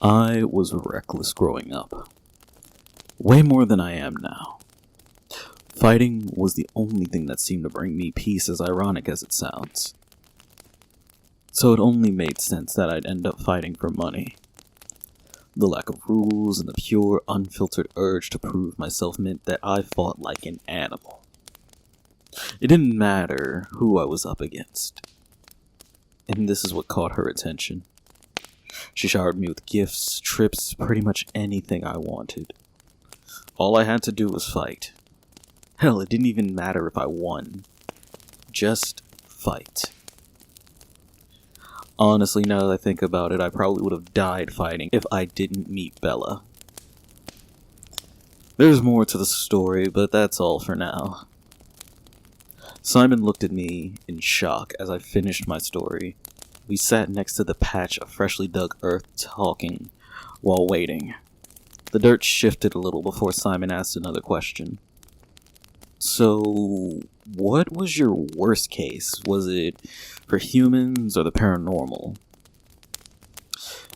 I was reckless growing up, way more than I am now. Fighting was the only thing that seemed to bring me peace, as ironic as it sounds. So it only made sense that I'd end up fighting for money. The lack of rules and the pure, unfiltered urge to prove myself meant that I fought like an animal. It didn't matter who I was up against. And this is what caught her attention. She showered me with gifts, trips, pretty much anything I wanted. All I had to do was fight. Hell, it didn't even matter if I won. Just fight. Honestly, now that I think about it, I probably would have died fighting if I didn't meet Bella. There's more to the story, but that's all for now. Simon looked at me in shock as I finished my story. We sat next to the patch of freshly dug earth talking while waiting. The dirt shifted a little before Simon asked another question. So, what was your worst case? Was it for humans or the paranormal?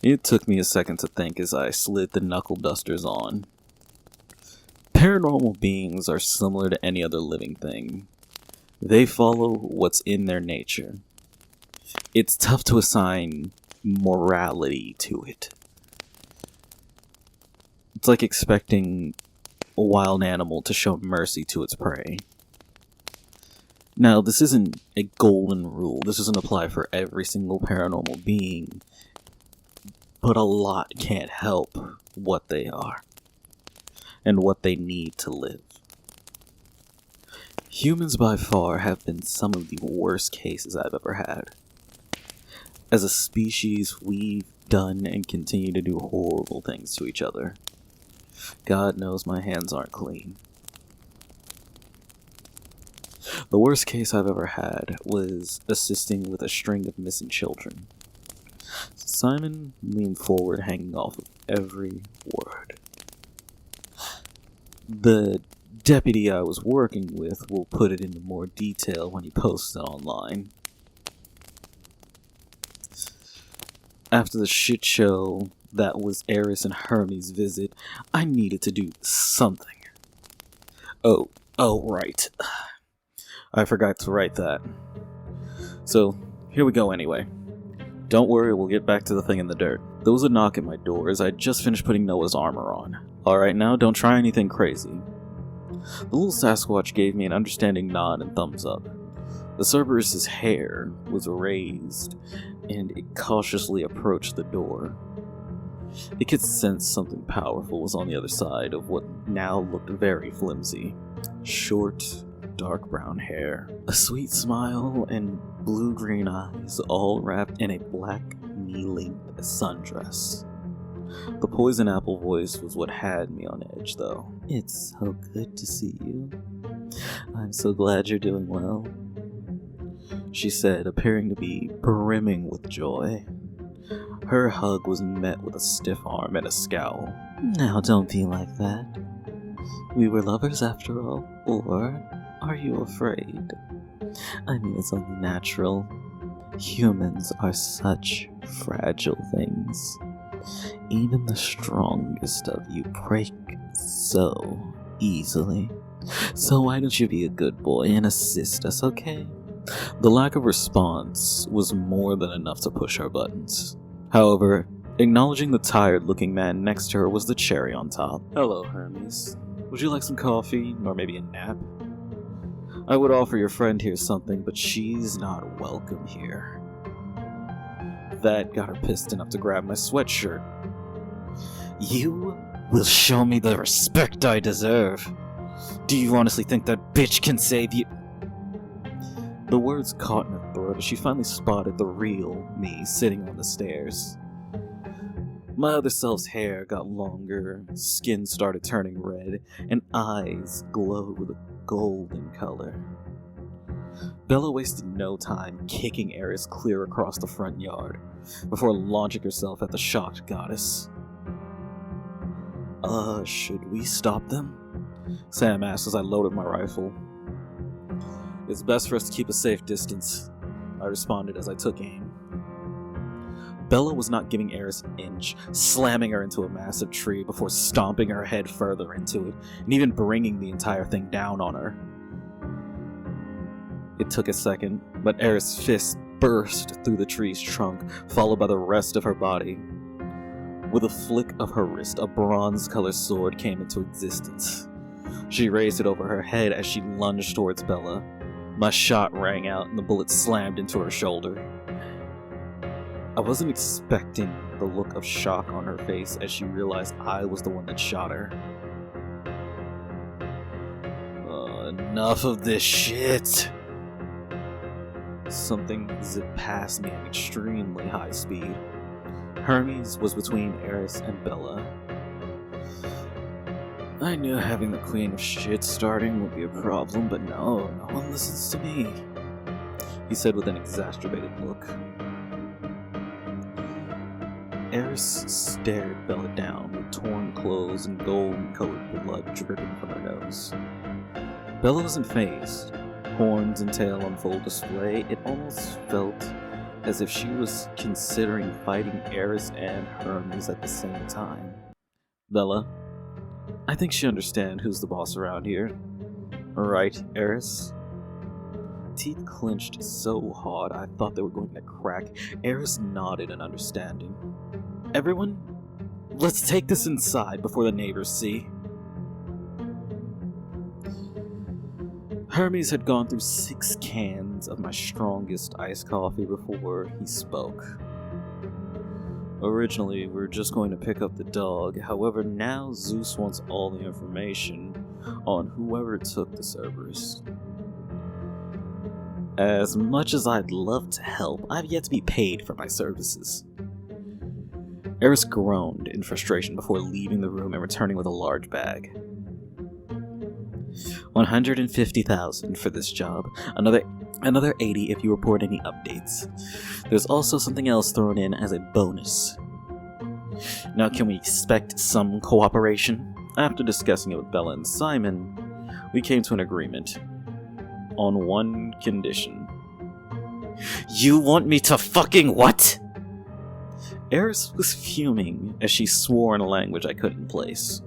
It took me a second to think as I slid the knuckle dusters on. Paranormal beings are similar to any other living thing. They follow what's in their nature. It's tough to assign morality to it. It's like expecting a wild animal to show mercy to its prey. Now, this isn't a golden rule. This doesn't apply for every single paranormal being. But a lot can't help what they are and what they need to live. Humans by far have been some of the worst cases I've ever had. As a species, we've done and continue to do horrible things to each other. God knows my hands aren't clean. The worst case I've ever had was assisting with a string of missing children. Simon leaned forward, hanging off of every word. The deputy I was working with will put it into more detail when he posts it online. After the shit show that was Eris and Hermes' visit, I needed to do something. Oh, right. I forgot to write that. So, here we go anyway. Don't worry, we'll get back to the thing in the dirt. There was a knock at my door as I just finished putting Noah's armor on. Alright now, don't try anything crazy. The little Sasquatch gave me an understanding nod and thumbs up. The Cerberus's hair was raised, and it cautiously approached the door. It could sense something powerful was on the other side of what now looked very flimsy. Short, dark brown hair, a sweet smile, and blue-green eyes, all wrapped in a black knee-length sundress. The poison apple voice was what had me on edge, though. "It's so good to see you. I'm so glad you're doing well," she said, appearing to be brimming with joy. Her hug was met with a stiff arm and a scowl. "Now don't be like that. We were lovers after all, or are you afraid? I mean, it's only natural. Humans are such fragile things. Even the strongest of you break so easily. So why don't you be a good boy and assist us, okay?" The lack of response was more than enough to push her buttons. However, acknowledging the tired-looking man next to her was the cherry on top. "Hello, Hermes. Would you like some coffee, or maybe a nap? I would offer your friend here something, but she's not welcome here." That got her pissed enough to grab my sweatshirt. "You will show me the respect I deserve. Do you honestly think that bitch can save you?" The words caught in her throat as she finally spotted the real me sitting on the stairs. My other self's hair got longer, skin started turning red, and eyes glowed with a golden color. Bella wasted no time kicking Eris clear across the front yard before launching herself at the shocked goddess. Should we stop them?" Sam asked as I loaded my rifle. "It's best for us to keep a safe distance," I responded as I took aim. Bella was not giving Eris an inch, slamming her into a massive tree before stomping her head further into it, and even bringing the entire thing down on her. It took a second, but Eris' fist burst through the tree's trunk, followed by the rest of her body. With a flick of her wrist, a bronze-colored sword came into existence. She raised it over her head as she lunged towards Bella. My shot rang out and the bullet slammed into her shoulder. I wasn't expecting the look of shock on her face as she realized I was the one that shot her. Enough of this shit! Something zipped past me at extremely high speed. Hermes was between Eris and Bella. I knew having the Queen of Shit starting would be a problem, but no one listens to me, he said with an exacerbated look. Eris stared Bella down with torn clothes and gold-colored blood dripping from her nose. Bella wasn't fazed. Horns and tail on full display, it almost felt as if she was considering fighting Eris and Hermes at the same time. Bella, I think she understands who's the boss around here. Right, Eris? Teeth clenched so hard I thought they were going to crack. Eris nodded in understanding. Everyone, let's take this inside before the neighbors see. Hermes had gone through 6 cans of my strongest iced coffee before he spoke. Originally, we were just going to pick up the dog, however now Zeus wants all the information on whoever took the Cerberus. As much as I'd love to help, I've yet to be paid for my services. Eris groaned in frustration before leaving the room and returning with a large bag. 150,000 for this job. Another 80 if you report any updates. There's also something else thrown in as a bonus. Now, can we expect some cooperation? After discussing it with Bella and Simon, we came to an agreement. On one condition. You want me to fucking what? Eris was fuming as she swore in a language I couldn't place.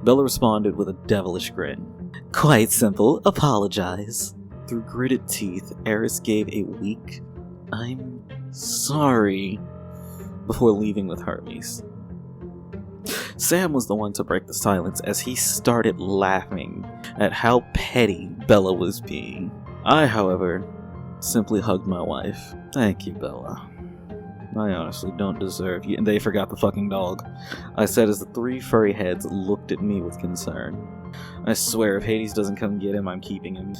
Bella responded with a devilish grin. Quite simple, apologize. Through gritted teeth, Eris gave a weak, I'm sorry, before leaving with Hermes. Sam was the one to break the silence as he started laughing at how petty Bella was being. I, however, simply hugged my wife. Thank you, Bella. I honestly don't deserve you. And they forgot the fucking dog, I said as the 3 furry heads looked at me with concern. I swear if Hades doesn't come get him, I'm keeping him.